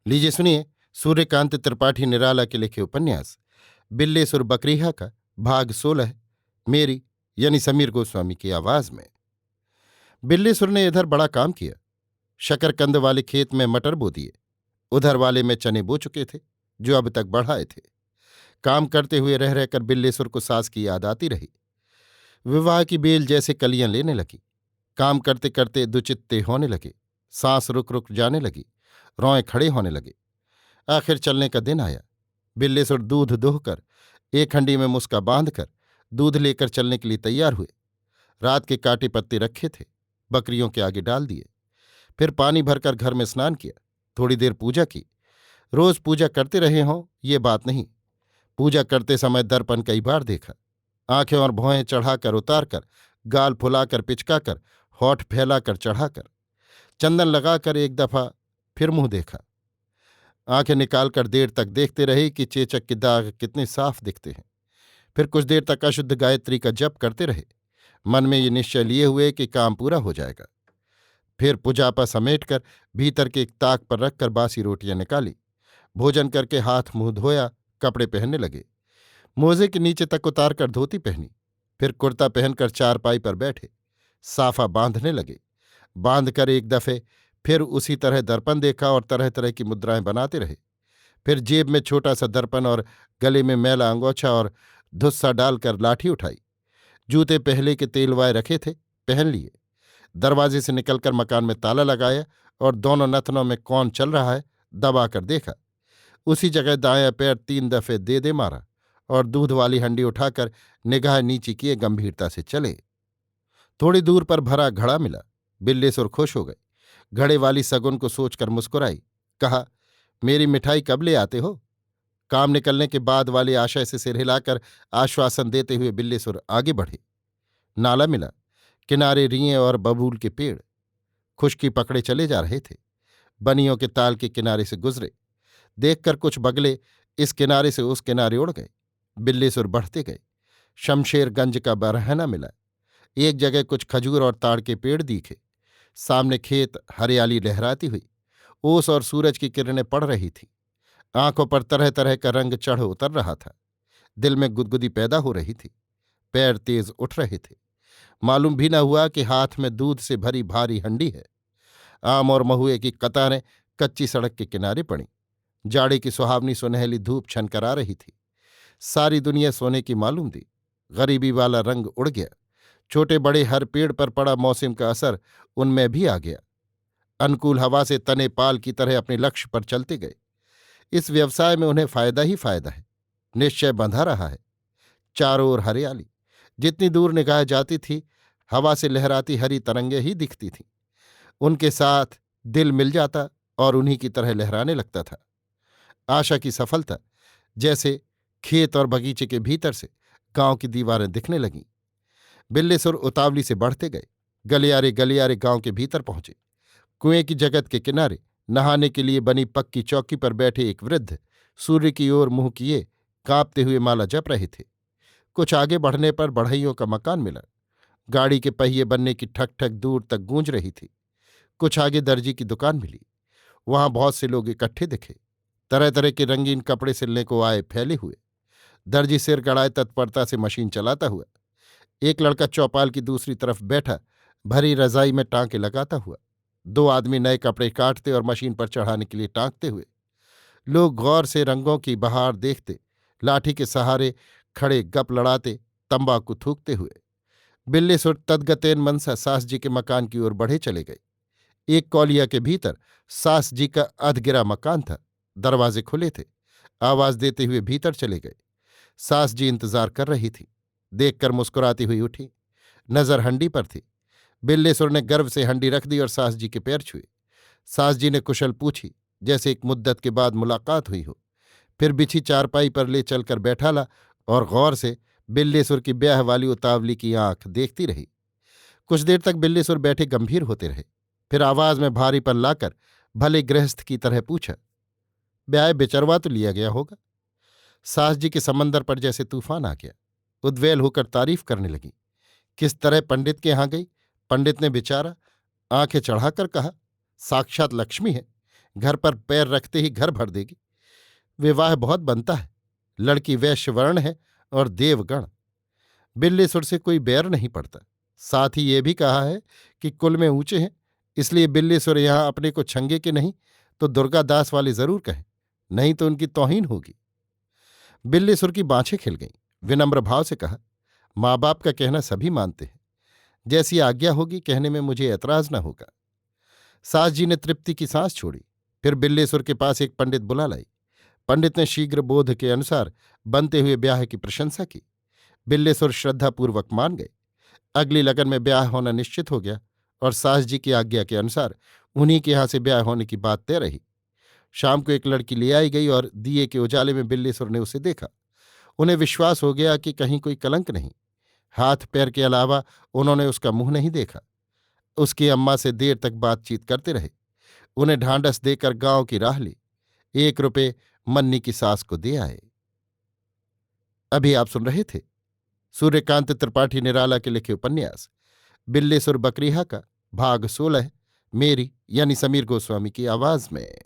लीजिए सुनिए सूर्यकांत त्रिपाठी निराला के लिखे उपन्यास बिल्लेसुर बकरीहा का भाग 16 मेरी यानी समीर गोस्वामी की आवाज में। बिल्लेसुर ने इधर बड़ा काम किया। शकरकंद वाले खेत में मटर बो दिए। उधर वाले में चने बो चुके थे जो अब तक बढ़ाए थे। काम करते हुए रह रहकर बिल्लेसुर को सास की याद आती रही। विवाह की बेल जैसे कलियां लेने लगी। काम करते करते दुचित्ते होने लगे। सांस रुक रुक जाने लगी। रोए खड़े होने लगे। आखिर चलने का दिन आया। बिल्लेसुर दूध दोहकर एक हंडी में मुस्का बांधकर दूध लेकर चलने के लिए तैयार हुए। रात के काटे पत्ते रखे थे, बकरियों के आगे डाल दिए। फिर पानी भरकर घर में स्नान किया। थोड़ी देर पूजा की। रोज पूजा करते रहे हों ये बात नहीं। पूजा करते समय दर्पण कई बार देखा। आंखें और भौहें चढ़ाकर उतारकर, गाल फुलाकर पिचकाकर, होठ फैलाकर चढ़ाकर, चंदन लगाकर एक दफा फिर मुंह देखा। आंखें निकालकर देर तक देखते रहे कि चेचक के दाग कितने साफ दिखते हैं। फिर कुछ देर तक अशुद्ध गायत्री का जप करते रहे, मन में ये निश्चय लिए हुए कि काम पूरा हो जाएगा। फिर पुजापा समेटकर भीतर के एक ताक पर रखकर बासी रोटियां निकाली। भोजन करके हाथ मुंह धोया, कपड़े पहनने लगे। मोजे के नीचे तक उतारकर धोती पहनी। फिर कुर्ता पहनकर चारपाई पर बैठे, साफा बांधने लगे। बांधकर एक दफे फिर उसी तरह दर्पण देखा और तरह तरह की मुद्राएं बनाते रहे। फिर जेब में छोटा सा दर्पण और गले में मैला अंगोछा और धुस्सा डालकर लाठी उठाई। जूते पहले के तेलवाए रखे थे, पहन लिए। दरवाजे से निकलकर मकान में ताला लगाया और दोनों नथनों में कौन चल रहा है दबाकर देखा। उसी जगह दायां पैर 3 दफे दे मारा और दूध वाली हंडी उठाकर निगाह नीची किए गंभीरता से चले। थोड़ी दूर पर भरा घड़ा मिला। बिल्लेसुर खुश हो गए। घड़े वाली सगुन को सोचकर मुस्कुराई। कहा, मेरी मिठाई कब ले आते हो? काम निकलने के बाद वाली आशय से सिर हिलाकर आश्वासन देते हुए बिल्लेसुर आगे बढ़े। नाला मिला। किनारे रिये और बबूल के पेड़ खुशकी पकड़े चले जा रहे थे। बनियों के ताल के किनारे से गुजरे। देखकर कुछ बगले इस किनारे से उस किनारे उड़ गए। बिल्लेसुर बढ़ते गए। शमशेरगंज का बरहना मिला। एक जगह कुछ खजूर और ताड़ के पेड़ दिखे। सामने खेत हरियाली लहराती हुई। ओस और सूरज की किरणें पड़ रही थीं। आंखों पर तरह तरह का रंग चढ़ उतर रहा था। दिल में गुदगुदी पैदा हो रही थी। पैर तेज उठ रहे थे। मालूम भी न हुआ कि हाथ में दूध से भरी भारी हंडी है। आम और महुए की कतारें कच्ची सड़क के किनारे पड़ीं। जाड़े की सुहावनी सुनहली धूप छनकर आ रही थी। सारी दुनिया सोने की मालूम दी। गरीबी वाला रंग उड़ गया। छोटे बड़े हर पेड़ पर पड़ा मौसम का असर उनमें भी आ गया। अनुकूल हवा से तने पाल की तरह अपने लक्ष्य पर चलते गए। इस व्यवसाय में उन्हें फायदा ही फायदा है। निश्चय बंधा रहा है। चारों ओर हरियाली। जितनी दूर निगाह जाती थी हवा से लहराती हरी तरंगें ही दिखती थीं। उनके साथ दिल मिल जाता और उन्हीं की तरह लहराने लगता था। आशा की सफलता। जैसे खेत और बगीचे के भीतर से गांव की दीवारें दिखने लगीं। बिल्लेसुर उतावली से बढ़ते गए। गलियारे गलियारे गांव के भीतर पहुंचे। कुएं की जगत के किनारे नहाने के लिए बनी पक्की चौकी पर बैठे एक वृद्ध सूर्य की ओर मुंह किए कांपते हुए माला जप रहे थे। कुछ आगे बढ़ने पर बढ़इयों का मकान मिला। गाड़ी के पहिए बनने की ठक ठक दूर तक गूंज रही थी। कुछ आगे दर्जी की दुकान मिली। वहां बहुत से लोग इकट्ठे दिखे। तरह तरह के रंगीन कपड़े सिलने को आए फैले हुए। दर्जी सिर गड़ाए तत्परता से मशीन चलाता हुआ। एक लड़का चौपाल की दूसरी तरफ बैठा भरी रजाई में टांके लगाता हुआ। 2 आदमी नए कपड़े काटते और मशीन पर चढ़ाने के लिए टांकते हुए। लोग गौर से रंगों की बहार देखते, लाठी के सहारे खड़े गप लड़ाते, तंबाकू थूकते हुए। बिल्लेसुर तदगतेन मनसा सास जी के मकान की ओर बढ़े चले गए। एक कौलिया के भीतर सास जी का अधगिरा मकान था। दरवाजे खुले थे। आवाज देते हुए भीतर चले गए। सास जी इंतजार कर रही थी। देखकर मुस्कुराती हुई उठी। नजर हंडी पर थी। बिल्लेसुर ने गर्व से हंडी रख दी और सास जी के पैर छुए। सास जी ने कुशल पूछी, जैसे एक मुद्दत के बाद मुलाकात हुई हो। फिर बिछी चारपाई पर ले चलकर बैठाला और गौर से बिल्लेसुर की ब्याह वाली उतावली की आंख देखती रही। कुछ देर तक बिल्लेसुर बैठे गंभीर होते रहे। फिर आवाज में भारीपन लाकर भले गृहस्थ की तरह पूछा, ब्याह बिचरवा तो लिया गया होगा? सास जी के समंदर पर जैसे तूफान आ गया। उद्वेल होकर तारीफ करने लगी। किस तरह पंडित के यहां गई? पंडित ने बिचारा आंखें चढ़ाकर कहा, साक्षात लक्ष्मी है। घर पर पैर रखते ही घर भर देगी। विवाह बहुत बनता है, लड़की वैश्य वर्ण है और देवगण। बिल्लीसुर से कोई बैर नहीं पड़ता। साथ ही ये भी कहा है कि कुल में ऊंचे हैं, इसलिए बिल्लीसुर यहां अपने को छंगे के नहीं तो दुर्गादास वाले जरूर कहें, नहीं तो उनकी तौहीन होगी। बिल्लीसुर की बाँछें खिल गईं। विनम्र भाव से कहा, माँ बाप का कहना सभी मानते हैं, जैसी आज्ञा होगी कहने में मुझे ऐतराज न होगा। सास जी ने तृप्ति की सांस छोड़ी। फिर बिल्लीसुर के पास एक पंडित बुला लाई। पंडित ने शीघ्र बोध के अनुसार बनते हुए ब्याह की प्रशंसा की। बिल्लीसुर श्रद्धापूर्वक मान गए। अगली लगन में ब्याह होना निश्चित हो गया और सास जी की आज्ञा के अनुसार उन्हीं के यहां से ब्याह होने की बात तय रही। शाम को एक लड़की ले आई गई और दिए के उजाले में बिल्लीसुर ने उसे देखा। उन्हें विश्वास हो गया कि कहीं कोई कलंक नहीं। हाथ पैर के अलावा उन्होंने उसका मुंह नहीं देखा। उसकी अम्मा से देर तक बातचीत करते रहे। उन्हें ढांढस देकर गांव की राह ली। 1 रुपये मन्नी की सास को दे आए। अभी आप सुन रहे थे सूर्यकांत त्रिपाठी निराला के लिखे उपन्यास बिल्लीसुर बकरीहा का भाग 16, मेरी यानी समीर गोस्वामी की आवाज में।